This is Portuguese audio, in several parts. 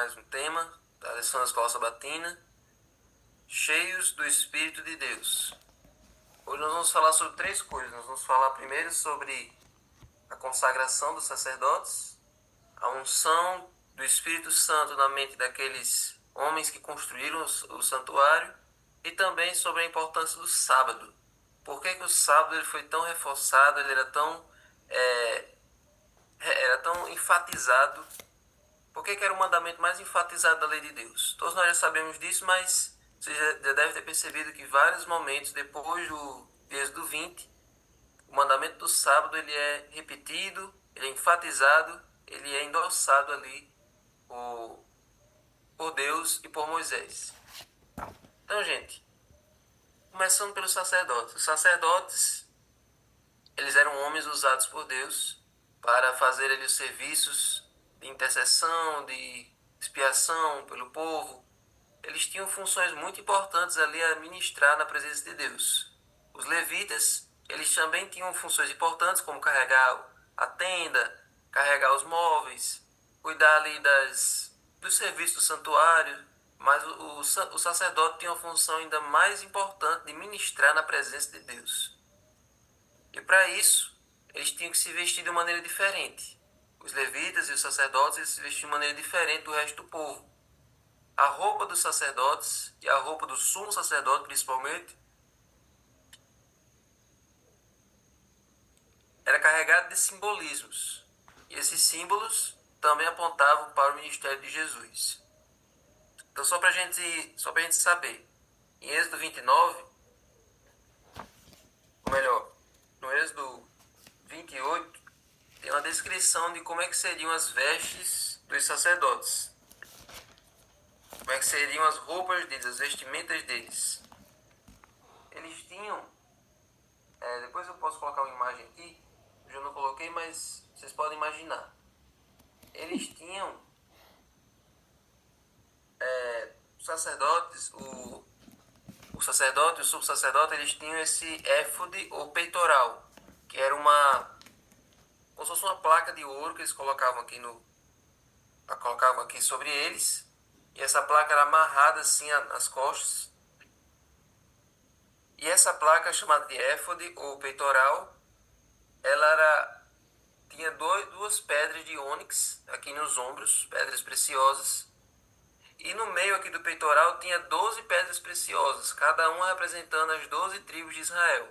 mais um tema da lição da Escola Sabatina, cheios do Espírito de Deus. Hoje nós vamos falar sobre três coisas. Nós vamos falar primeiro sobre a consagração dos sacerdotes, a unção do Espírito Santo na mente daqueles homens que construíram o santuário e também sobre a importância do sábado. Por que o sábado ele foi tão reforçado, ele era tão enfatizado? Por que era o mandamento mais enfatizado da lei de Deus? Todos nós já sabemos disso, mas você já deve ter percebido que vários momentos depois do Êxodo 20, o mandamento do sábado ele é repetido, ele é enfatizado, ele é endossado ali por Deus e por Moisés. Então, gente, começando pelos sacerdotes. Os sacerdotes, eles eram homens usados por Deus para fazer ali os serviços de intercessão, de expiação pelo povo. Eles tinham funções muito importantes ali a ministrar na presença de Deus. Os levitas, eles também tinham funções importantes, como carregar a tenda, carregar os móveis, cuidar ali dos serviços do santuário, mas o sacerdote tinha uma função ainda mais importante de ministrar na presença de Deus. E para isso, eles tinham que se vestir de maneira diferente. Os levitas e os sacerdotes eles se vestiam de maneira diferente do resto do povo. A roupa dos sacerdotes e a roupa do sumo sacerdote, principalmente, era carregada de simbolismos. E esses símbolos também apontavam para o ministério de Jesus. Então, só para a gente saber, em Êxodo 29, ou melhor, no Êxodo 28, tem uma descrição de como é que seriam as vestes dos sacerdotes. Como é que seriam as roupas deles, as vestimentas deles. Eles tinham, depois eu posso colocar uma imagem aqui, eu já não coloquei, mas vocês podem imaginar. Eles tinham, os sacerdotes, o sacerdote e o subsacerdote, eles tinham esse éfode ou peitoral, que era como se fosse uma placa de ouro que eles colocavam aqui sobre eles, e essa placa era amarrada assim nas costas. E essa placa, chamada de éfode ou peitoral, ela tinha duas pedras de ônix aqui nos ombros, pedras preciosas. E no meio aqui do peitoral tinha 12 pedras preciosas, cada uma representando as 12 tribos de Israel.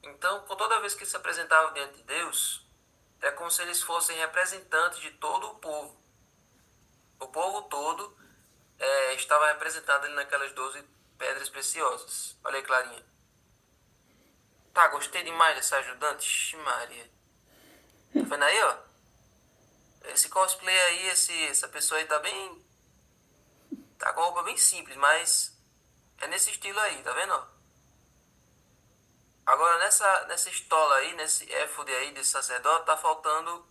Então, toda vez que eles se apresentavam diante de Deus, é como se eles fossem representantes de todo o povo. O povo todo estava representado ali naquelas 12 pedras preciosas. Olha aí, Clarinha. Tá, gostei demais dessa ajudante. Ixi, Maria. Tá vendo aí, ó? Esse cosplay aí, essa pessoa aí tá com a roupa bem simples, mas é nesse estilo aí, tá vendo, ó? Agora, nessa estola aí, nesse éfode aí desse sacerdote, tá faltando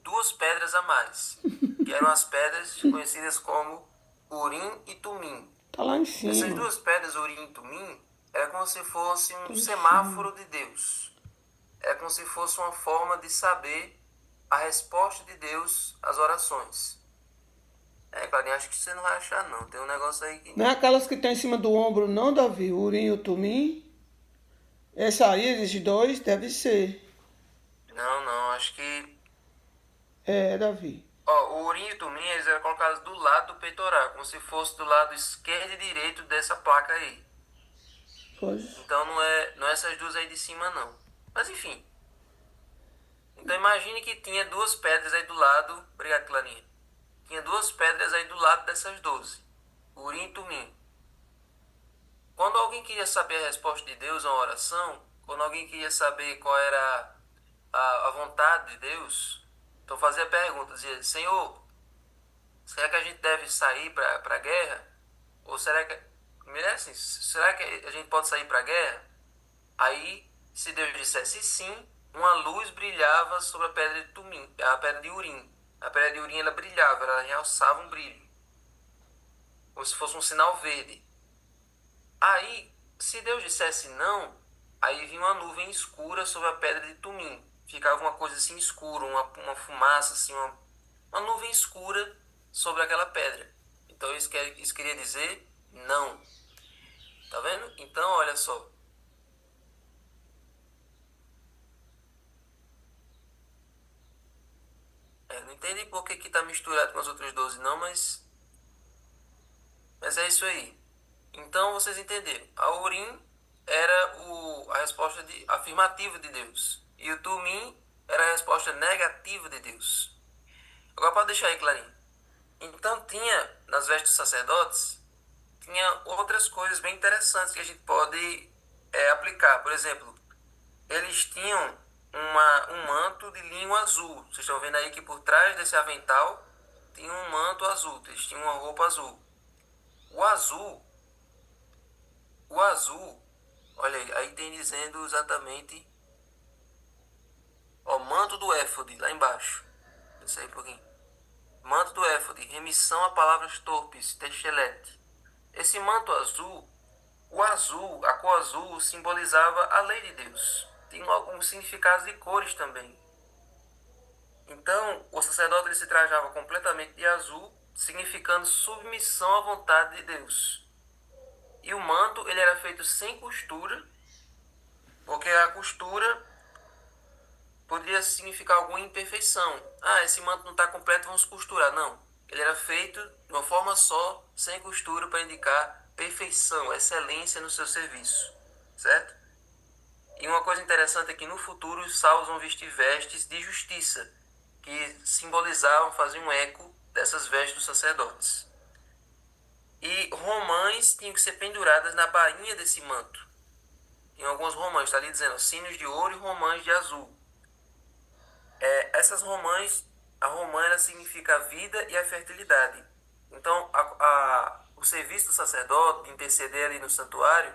duas pedras a mais. Que eram as pedras conhecidas como Urim e Tumim. Tá lá em cima. Essas duas pedras, Urim e Tumim, era como se fosse um semáforo de Deus. Era como se fosse uma forma de saber a resposta de Deus às orações. Clarinha, acho que você não vai achar não. Tem um negócio aí que... Não é aquelas que tem em cima do ombro, não, Davi? O Urim e o Tumim? Essa aí, esses dois, deve ser. Não, acho que... Davi. Ó, o Urim e o Tumim, eles eram colocados do lado do peitoral, como se fosse do lado esquerdo e direito dessa placa aí. Pois. Então não é essas duas aí de cima não. Mas enfim. Então imagine que tinha duas pedras aí do lado. Obrigado, Clarinha. Tinha duas pedras aí do lado dessas 12. Urim e Tumim. Quando alguém queria saber a resposta de Deus a uma oração, quando alguém queria saber qual era a vontade de Deus, então fazia a pergunta, dizia, Senhor, será que a gente deve sair para a guerra? Ou será que... Primeiro é assim, será que a gente pode sair para a guerra? Aí, se Deus dissesse sim, uma luz brilhava sobre a pedra de Tumim, a pedra de Urim. A pedra de Urim ela brilhava, ela realçava um brilho, como se fosse um sinal verde. Aí, se Deus dissesse não, aí vinha uma nuvem escura sobre a pedra de Tumim. Ficava uma coisa assim escura, uma fumaça, assim, uma nuvem escura sobre aquela pedra. Então isso queria dizer não. Tá vendo? Então, olha só. Não entendi por que tá misturado com as outras 12 não, mas é isso aí. Então vocês entenderam. A Urim era a resposta afirmativa de Deus. E o Tumim era a resposta negativa de Deus. Agora pode deixar aí clarinho. Então tinha, nas vestes dos sacerdotes, tinha outras coisas bem interessantes que a gente pode aplicar. Por exemplo, eles tinham um manto de linho azul. Vocês estão vendo aí que por trás desse avental tinha um manto azul. Eles tinham uma roupa azul. O azul, o azul, olha aí tem dizendo exatamente, ó, manto do éfode, lá embaixo. Desce aí um pouquinho. Manto do éfode, remissão a palavras torpes, textelete. Esse manto azul, o azul, a cor azul simbolizava a lei de Deus. Tem alguns significados de cores também. Então, o sacerdote ele se trajava completamente de azul, significando submissão à vontade de Deus. E o manto ele era feito sem costura, porque a costura poderia significar alguma imperfeição. Ah, esse manto não está completo, vamos costurar. Não. Ele era feito de uma forma só, sem costura, para indicar perfeição, excelência no seu serviço. Certo? E uma coisa interessante é que no futuro os salvos vão vestir vestes de justiça, que simbolizavam, faziam um eco dessas vestes dos sacerdotes. E romãs tinham que ser penduradas na bainha desse manto. Em alguns romãs, está ali dizendo sinos de ouro e romãs de azul. Essas romãs, a romã ela significa a vida e a fertilidade. Então, o serviço do sacerdote, de interceder ali no santuário,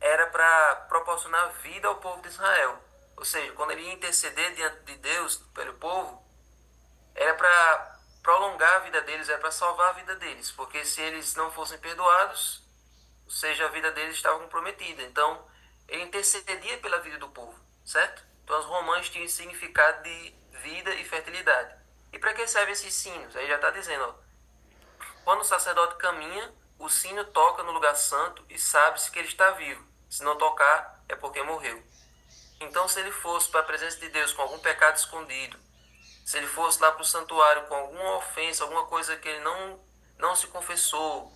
era para proporcionar vida ao povo de Israel. Ou seja, quando ele ia interceder diante de Deus pelo povo, era para prolongar a vida deles, era para salvar a vida deles. Porque se eles não fossem perdoados, ou seja, a vida deles estava comprometida. Então, ele intercedia pela vida do povo, certo? Então, as romãs tinham significado de vida e fertilidade. E para que servem esses sinos? Aí já está dizendo, ó, quando o sacerdote caminha, o sino toca no lugar santo e sabe-se que ele está vivo. Se não tocar, é porque morreu. Então, se ele fosse para a presença de Deus com algum pecado escondido, se ele fosse lá para o santuário com alguma ofensa, alguma coisa que ele não se confessou,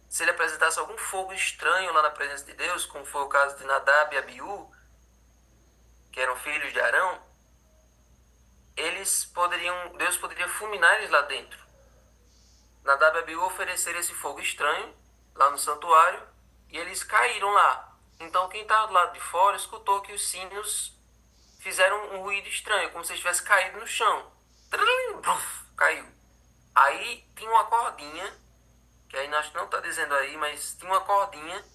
se ele apresentasse algum fogo estranho lá na presença de Deus, como foi o caso de Nadab e Abiú, que eram filhos de Arão, Deus poderia fulminar eles lá dentro. Nadab e Abiú ofereceram esse fogo estranho lá no santuário e eles caíram lá. Então quem estava do lado de fora escutou que os sinos fizeram um ruído estranho, como se estivesse caído no chão. Caiu. Aí tinha uma cordinha, que aí acho que não está dizendo aí, mas tinha uma cordinha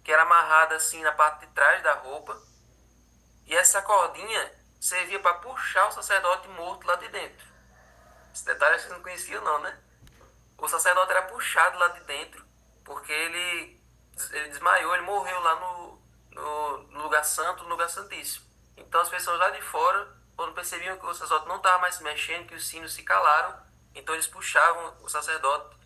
que era amarrada assim na parte de trás da roupa. E essa cordinha servia para puxar o sacerdote morto lá de dentro. Esse detalhe vocês não conheciam não, né? O sacerdote era puxado lá de dentro, porque ele desmaiou, ele morreu lá no lugar santo, no lugar santíssimo. Então as pessoas lá de fora, quando percebiam que o sacerdote não estava mais se mexendo, que os sinos se calaram, então eles puxavam o sacerdote,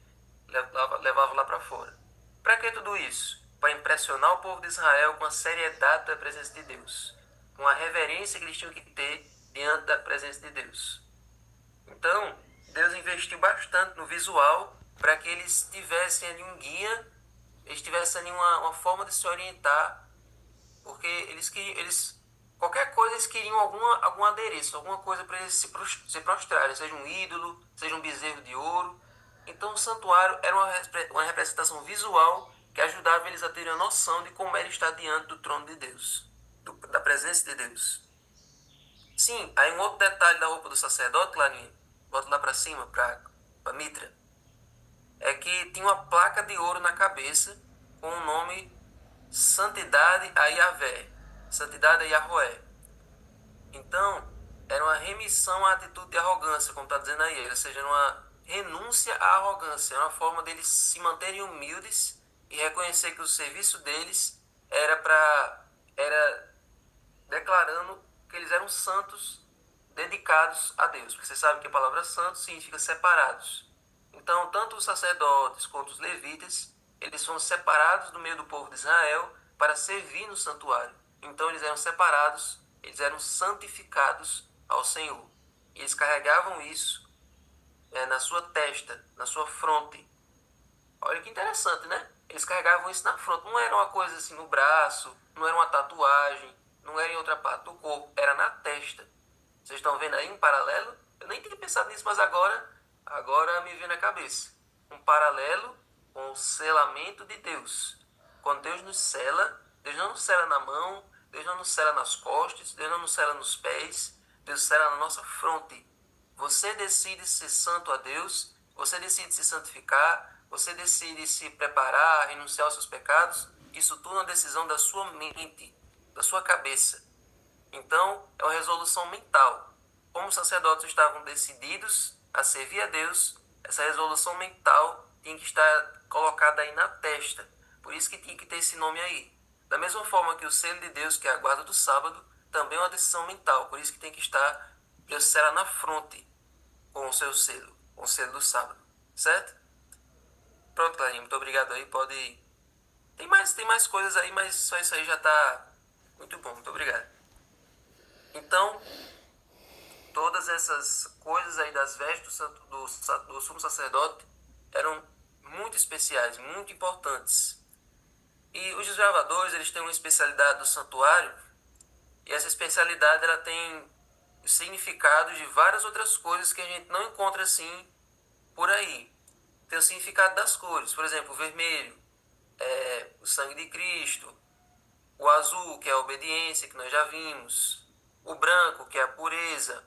levavam lá para fora. Para que tudo isso? Para impressionar o povo de Israel com a seriedade da presença de Deus, com a reverência que eles tinham que ter diante da presença de Deus. Então, Deus investiu bastante no visual para que eles tivessem ali um guia, eles tivessem ali uma forma de se orientar, porque qualquer coisa eles queriam algum adereço, alguma coisa para eles se prostrarem, seja um ídolo, seja um bezerro de ouro. Então o santuário era uma representação visual que ajudava eles a terem a noção de como era estar diante do trono de Deus, da presença de Deus. Sim, aí um outro detalhe da roupa do sacerdote, Clarinha, bota lá para cima, para a mitra, é que tinha uma placa de ouro na cabeça com o nome Santidade a Yahvé, Santidade a Yahweh. Então, era uma remissão à atitude de arrogância, como está dizendo aí, ou seja, era uma renúncia à arrogância, era uma forma deles se manterem humildes e reconhecer que o serviço deles era declarando que eles eram santos, dedicados a Deus. Porque você sabe que a palavra santo significa separados. Então, tanto os sacerdotes quanto os levitas, eles foram separados do meio do povo de Israel para servir no santuário. Então, eles eram separados, eles eram santificados ao Senhor. E eles carregavam isso na sua testa, na sua fronte. Olha que interessante, né? Eles carregavam isso na fronte. Não era uma coisa assim no braço, não era uma tatuagem, não era em outra parte do corpo, era na testa. Vocês estão vendo aí um paralelo? Eu nem tinha pensado nisso, mas agora me veio na cabeça. Um paralelo com o selamento de Deus. Quando Deus nos sela, Deus não nos sela na mão, Deus não nos sela nas costas, Deus não nos sela nos pés, Deus sela na nossa fronte. Você decide ser santo a Deus, você decide se santificar, você decide se preparar, renunciar aos seus pecados. Isso tudo é uma decisão da sua mente, da sua cabeça. Então, é uma resolução mental. Como os sacerdotes estavam decididos a servir a Deus, essa resolução mental tinha que estar colocada aí na testa. Por isso que tinha que ter esse nome aí. Da mesma forma que o selo de Deus, que é a guarda do sábado, também é uma decisão mental. Por isso que tem que estar Deus sela na fronte com o seu selo, com o selo do sábado. Certo? Pronto, Clarinha, muito obrigado aí. Pode. Tem mais coisas aí, mas só isso aí já tá muito bom. Muito obrigado. Então, todas essas coisas aí das vestes do sumo sacerdote eram muito especiais, muito importantes. E os desbravadores, eles têm uma especialidade do santuário, e essa especialidade ela tem os significados de várias outras coisas que a gente não encontra assim por aí. Tem o significado das cores, por exemplo, o vermelho é o sangue de Cristo, o azul, que é a obediência, que nós já vimos, o branco, que é a pureza,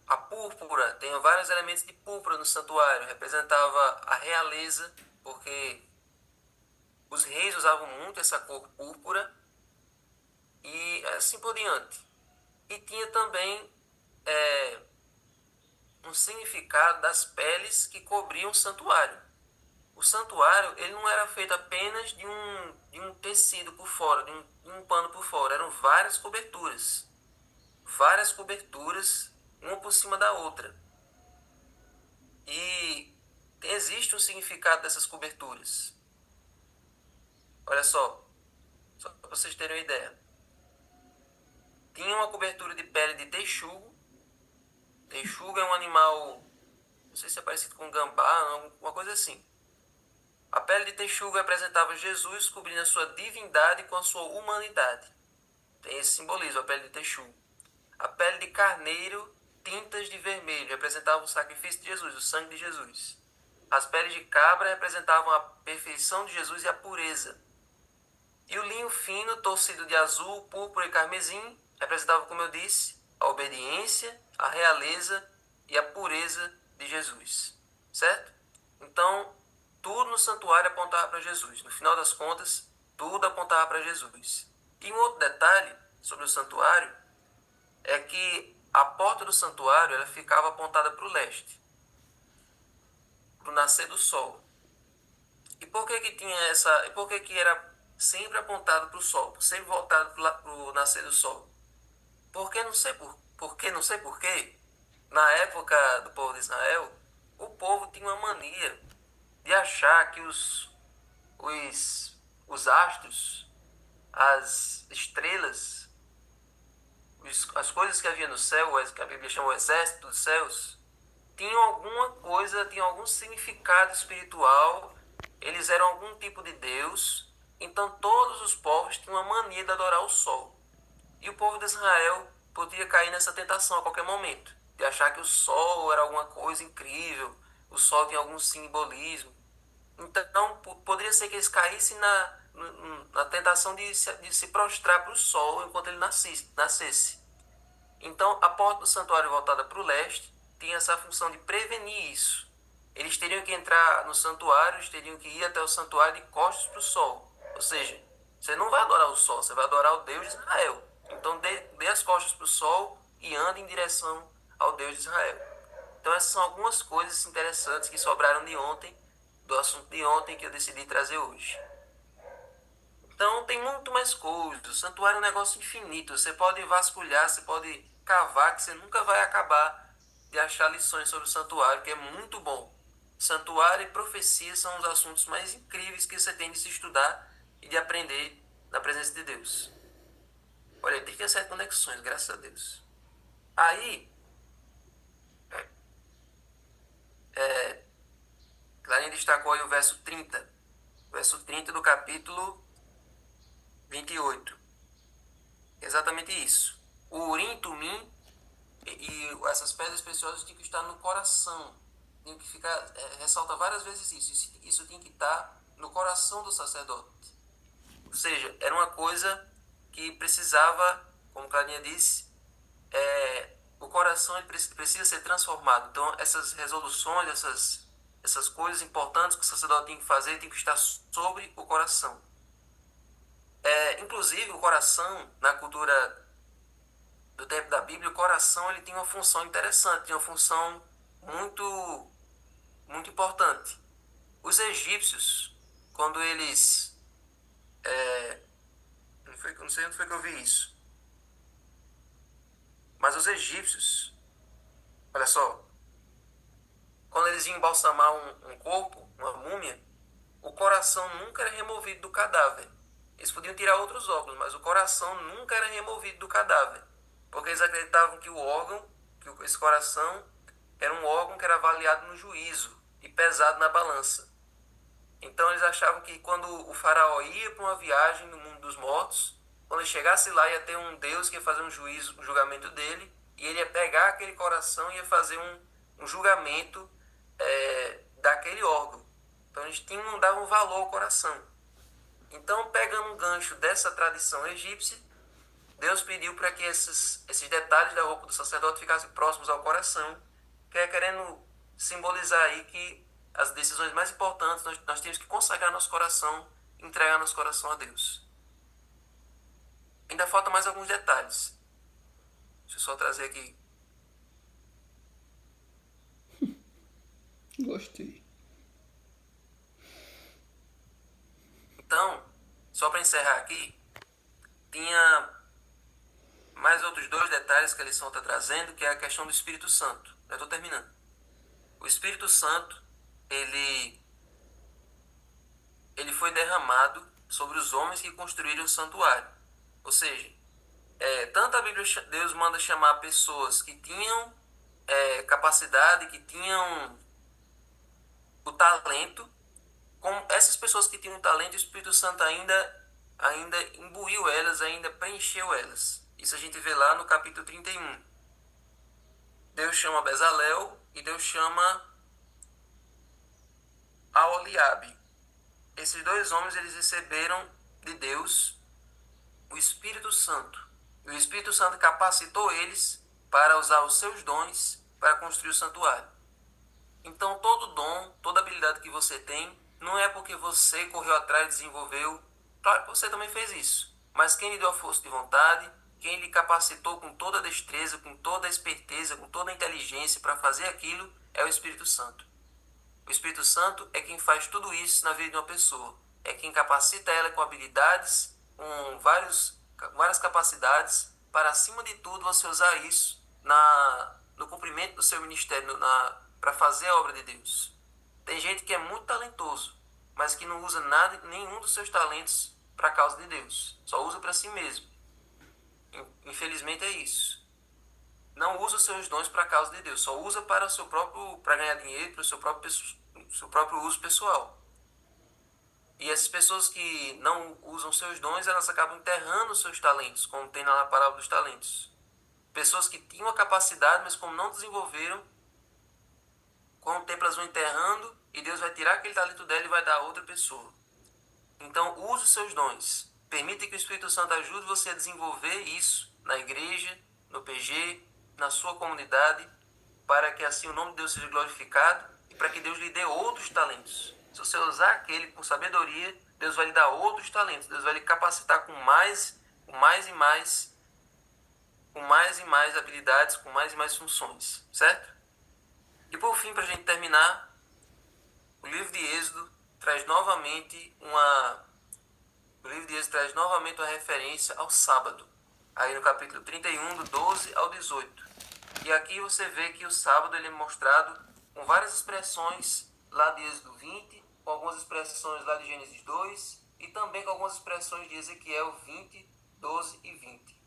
a púrpura, tem vários elementos de púrpura no santuário, representava a realeza, porque os reis usavam muito essa cor púrpura, e assim por diante. E tinha também um significado das peles que cobriam o santuário. O santuário ele não era feito apenas de um tecido por fora, de um pano por fora, eram várias coberturas, uma por cima da outra. E existe um significado dessas coberturas. Olha só para vocês terem uma ideia. Tinha uma cobertura de pele de texugo. Texugo é um animal, não sei se é parecido com gambá, uma coisa assim. A pele de texugo representava Jesus cobrindo a sua divindade com a sua humanidade. Tem esse simbolismo, a pele de texugo. A pele de carneiro, tintas de vermelho, representavam o sacrifício de Jesus, o sangue de Jesus. As peles de cabra representavam a perfeição de Jesus e a pureza. E o linho fino, torcido de azul, púrpura e carmesim, representava, como eu disse, a obediência, a realeza e a pureza de Jesus. Certo? Então, tudo no santuário apontava para Jesus. No final das contas, tudo apontava para Jesus. E um outro detalhe sobre o santuário é que a porta do santuário ela ficava apontada para o leste, para o nascer do sol. E por que tinha essa? E por que era sempre apontado para o sol, sempre voltado para o nascer do sol? Porque não sei por quê. Na época do povo de Israel, o povo tinha uma mania de achar que os astros, as estrelas, as coisas que havia no céu, que a Bíblia chama o exército dos céus, tinham alguma coisa, tinham algum significado espiritual, eles eram algum tipo de Deus, então todos os povos tinham uma mania de adorar o sol. E o povo de Israel podia cair nessa tentação a qualquer momento, de achar que o sol era alguma coisa incrível, o sol tinha algum simbolismo. Então, poderia ser que eles caíssem na tentação de se prostrar para o sol enquanto ele nascesse. Então, a porta do santuário voltada para o leste tinha essa função de prevenir isso. Eles teriam que entrar no santuário, eles teriam que ir até o santuário de costas para o sol. Ou seja, você não vai adorar o sol, você vai adorar o Deus de Israel. Então, dê as costas para o sol e ande em direção ao Deus de Israel. Então, essas são algumas coisas interessantes que sobraram de ontem, do assunto de ontem que eu decidi trazer hoje. Então tem muito mais coisas. O santuário é um negócio infinito. Você pode vasculhar, você pode cavar, que você nunca vai acabar de achar lições sobre o santuário, que é muito bom. santuário e profecia são os assuntos mais incríveis que você tem de se estudar e de aprender na presença de Deus. Olha, 37 conexões, graças a Deus. Aí, Clarinha destacou aí o verso 30. Verso 30 do capítulo 28. Exatamente isso. O Urim e Tumim e essas pedras preciosas tinham que estar no coração. Tem que ficar, ressalta várias vezes isso. Isso tem que estar no coração do sacerdote. Ou seja, era uma coisa que precisava, como Clarinha disse, o coração ele precisa ser transformado. Então, essas resoluções, essas coisas importantes que o sacerdote tem que fazer, tem que estar sobre o coração. Inclusive, o coração, na cultura do tempo da Bíblia, o coração ele tem uma função interessante, tem uma função muito, muito importante. Os egípcios, quando eles... não sei onde foi que eu vi isso. Mas os egípcios, olha só, quando eles iam embalsamar um corpo, uma múmia, o coração nunca era removido do cadáver. Eles podiam tirar outros órgãos, mas o coração nunca era removido do cadáver. Porque eles acreditavam que o órgão, que esse coração, era um órgão que era avaliado no juízo e pesado na balança. Então eles achavam que quando o faraó ia para uma viagem no mundo dos mortos, quando ele chegasse lá ia ter um Deus que ia fazer um julgamento dele, e ele ia pegar aquele coração e ia fazer um julgamento daquele órgão. Então eles davam valor ao coração. Então, pegando um gancho dessa tradição egípcia, Deus pediu para que esses detalhes da roupa do sacerdote ficassem próximos ao coração, que é querendo simbolizar aí que as decisões mais importantes nós temos que consagrar nosso coração, entregar nosso coração a Deus. Ainda faltam mais alguns detalhes. Deixa eu só trazer aqui. Gostei. Então, só para encerrar aqui, tinha mais outros dois detalhes que a lição está trazendo, que é a questão do Espírito Santo. Já estou terminando. O Espírito Santo, ele foi derramado sobre os homens que construíram o santuário. Ou seja, tanto a Bíblia, Deus manda chamar pessoas que tinham capacidade, que tinham o talento, como essas pessoas que tinham talento, o Espírito Santo ainda imbuiu elas, ainda preencheu elas. Isso a gente vê lá no capítulo 31. Deus chama Bezalel e Deus chama Aholiabe. Esses dois homens, eles receberam de Deus o Espírito Santo. E o Espírito Santo capacitou eles para usar os seus dons para construir o santuário. Então, todo dom, toda habilidade que você tem, não é porque você correu atrás e desenvolveu. Claro que você também fez isso. Mas quem lhe deu a força de vontade, quem lhe capacitou com toda a destreza, com toda a esperteza, com toda a inteligência para fazer aquilo, é o Espírito Santo. O Espírito Santo é quem faz tudo isso na vida de uma pessoa. É quem capacita ela com habilidades, com várias capacidades, para, acima de tudo, você usar isso no cumprimento do seu ministério, para fazer a obra de Deus. Tem gente que é muito talentoso, mas que não usa nenhum dos seus talentos para a causa de Deus. Só usa para si mesmo. Infelizmente é isso. Não usa os seus dons para a causa de Deus. Só usa para ganhar dinheiro, para o seu próprio uso pessoal. E essas pessoas que não usam seus dons, elas acabam enterrando os seus talentos, como tem na parábola dos talentos. Pessoas que tinham a capacidade, mas como não desenvolveram, com o tempo elas vão enterrando e Deus vai tirar aquele talento dela e vai dar a outra pessoa. Então, use os seus dons. Permita que o Espírito Santo ajude você a desenvolver isso na igreja, no PG, na sua comunidade, para que assim o nome de Deus seja glorificado e para que Deus lhe dê outros talentos. Se você usar aquele com sabedoria, Deus vai lhe dar outros talentos. Deus vai lhe capacitar com mais habilidades, com mais e mais funções, certo? E por fim, para a gente terminar, o livro de Êxodo traz novamente uma referência ao sábado, aí no capítulo 31, do 12 ao 18. E aqui você vê que o sábado ele é mostrado com várias expressões lá de Êxodo 20, com algumas expressões lá de Gênesis 2 e também com algumas expressões de Ezequiel 20, 12 e 20.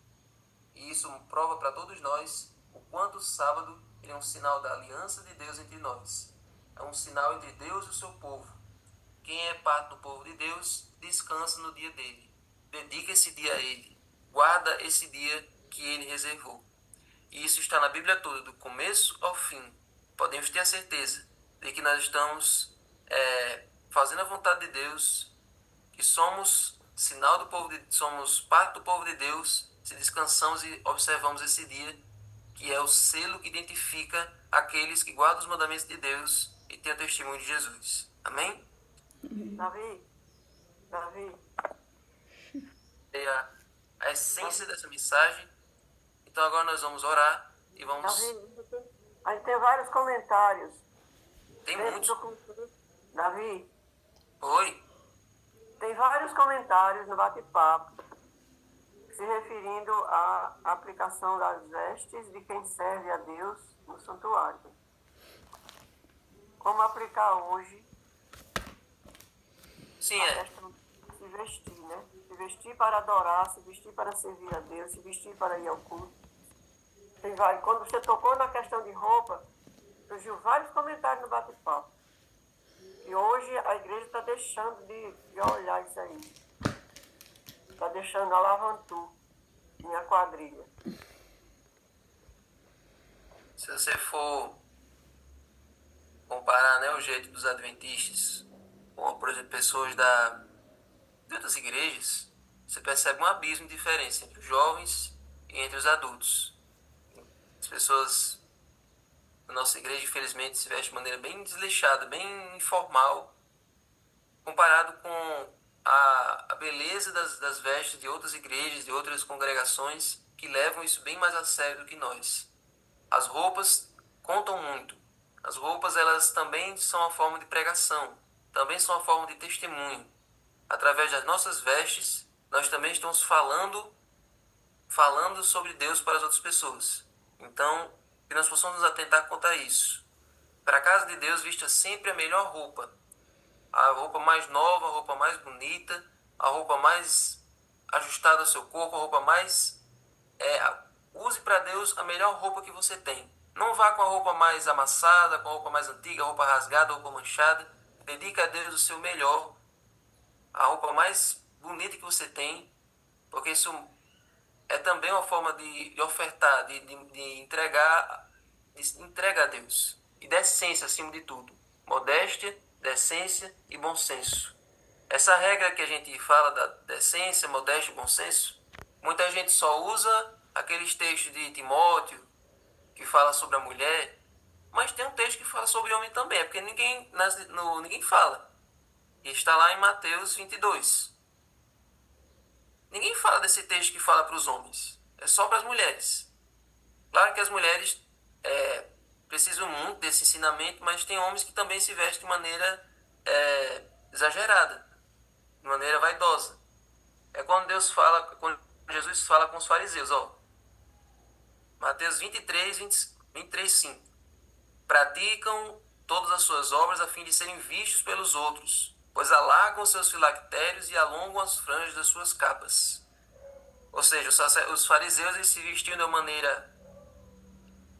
E isso prova para todos nós o quanto o sábado é um sinal da aliança de Deus entre nós. É um sinal entre Deus e o seu povo. Quem é parte do povo de Deus, descansa no dia dele. Dedica esse dia a ele. Guarda esse dia que ele reservou. E isso está na Bíblia toda, do começo ao fim. Podemos ter a certeza de que nós estamos fazendo a vontade de Deus, que somos sinal do povo somos parte do povo de Deus, se descansamos e observamos esse dia, que é o selo que identifica aqueles que guardam os mandamentos de Deus e têm o testemunho de Jesus. Amém? Davi, É a essência dessa mensagem. Então agora nós vamos orar e vamos... aí tem vários comentários. Tem muitos. Davi, Oi? tem vários comentários no bate-papo se referindo à aplicação das vestes de quem serve a Deus no santuário. Como aplicar hoje Sim, a questão de se vestir, né? Se vestir para adorar, se vestir para servir a Deus, se vestir para ir ao culto. Quando você tocou na questão de roupa, surgiu vários comentários no bate-papo. E hoje a igreja está deixando de olhar isso aí. Está deixando a lavantu, minha quadrilha. Se você for comparar, né, o jeito dos adventistas com, por exemplo, pessoas de outras igrejas, você percebe um abismo de diferença entre os jovens e entre os adultos. As pessoas da nossa igreja, infelizmente, se vestem de maneira bem desleixada, bem informal, comparado com a beleza das vestes de outras igrejas, de outras congregações, que levam isso bem mais a sério do que nós. As roupas contam muito. As roupas, elas também são uma forma de pregação, também são uma forma de testemunho. Através das nossas vestes, nós também estamos falando sobre Deus para as outras pessoas. Então, que nós possamos nos atentar quanto a isso. Para a casa de Deus, vista sempre a melhor roupa. A roupa mais nova, a roupa mais bonita, a roupa mais ajustada ao seu corpo, a roupa mais... use para Deus a melhor roupa que você tem. Não vá com a roupa mais amassada, com a roupa mais antiga, a roupa rasgada, a roupa manchada. Dedique a Deus o seu melhor, a roupa mais bonita que você tem, porque isso é também uma forma de ofertar, de entregar, entrega a Deus. E decência acima de tudo. Modéstia, decência e bom senso. Essa regra que a gente fala da decência, modéstia e bom senso, muita gente só usa aqueles textos de Timóteo, que fala sobre a mulher, mas tem um texto que fala sobre o homem também, porque ninguém fala. E está lá em Mateus 22. Ninguém fala desse texto que fala para os homens. É só para as mulheres. Claro que as mulheres precisam muito desse ensinamento, mas tem homens que também se vestem de maneira exagerada, de maneira vaidosa. É quando Jesus fala com os fariseus, Mateus 23, 5. Praticam todas as suas obras a fim de serem vistos pelos outros, pois alargam seus filactérios e alongam as franjas das suas capas. Ou seja, os fariseus eles se vestiam de uma maneira...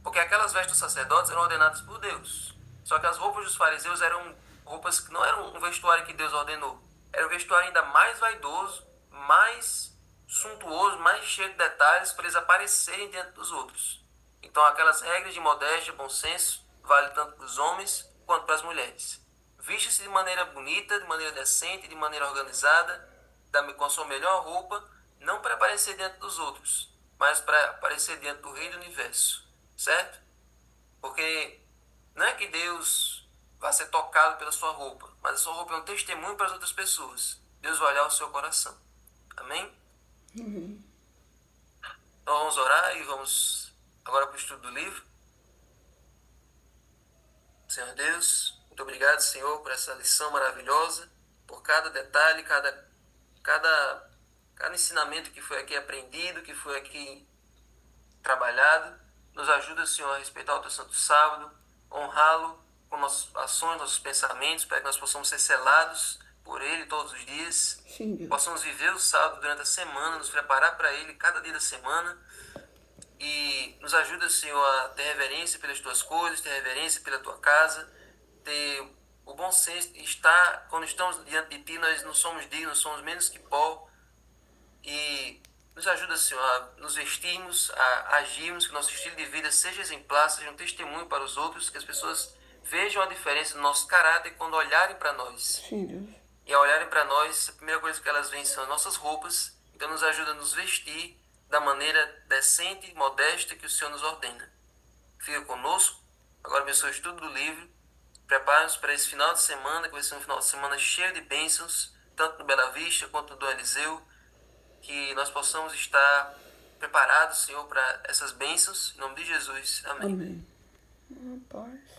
Porque aquelas vestes dos sacerdotes eram ordenadas por Deus. Só que as roupas dos fariseus eram roupas que não eram um vestuário que Deus ordenou. Era um vestuário ainda mais vaidoso, mais suntuoso, mais cheio de detalhes para eles aparecerem diante dos outros. Então aquelas regras de modéstia, bom senso, valem tanto para os homens quanto para as mulheres. Vista-se de maneira bonita, de maneira decente, de maneira organizada, com a sua melhor roupa, não para aparecer diante dos outros, mas para aparecer diante do Rei do Universo. Certo? Porque não é que Deus vai ser tocado pela sua roupa, mas a sua roupa é um testemunho para as outras pessoas. Deus vai olhar o seu coração. Amém? Uhum. Então vamos orar e vamos agora para o estudo do livro. Senhor Deus, muito obrigado, Senhor, por essa lição maravilhosa, por cada detalhe, cada ensinamento que foi aqui aprendido, que foi aqui trabalhado. Nos ajuda, Senhor, a respeitar o teu santo sábado, honrá-lo com com nossas ações, nossos pensamentos, para que nós possamos ser selados por Ele todos os dias. Sim, Deus. Possamos viver o sábado durante a semana, nos preparar para Ele cada dia da semana. E nos ajuda, Senhor, a ter reverência pelas Tuas coisas, ter reverência pela Tua casa, ter o bom senso de estar, quando estamos diante de Ti, nós não somos dignos, somos menos que pó. E nos ajuda, Senhor, a nos vestirmos, a agirmos, que nosso estilo de vida seja exemplar, seja um testemunho para os outros, que as pessoas vejam a diferença do nosso caráter quando olharem para nós. Sim, Deus. E ao olharem para nós, a primeira coisa que elas veem são as nossas roupas. Então nos ajuda a nos vestir da maneira decente e modesta que o Senhor nos ordena. Fica conosco. Agora abençoe o estudo do livro. Prepare-nos para esse final de semana, que vai ser um final de semana cheio de bênçãos, tanto no Bela Vista quanto no Dom Eliseu. Que nós possamos estar preparados, Senhor, para essas bênçãos. Em nome de Jesus. Amém. Amém. Paz.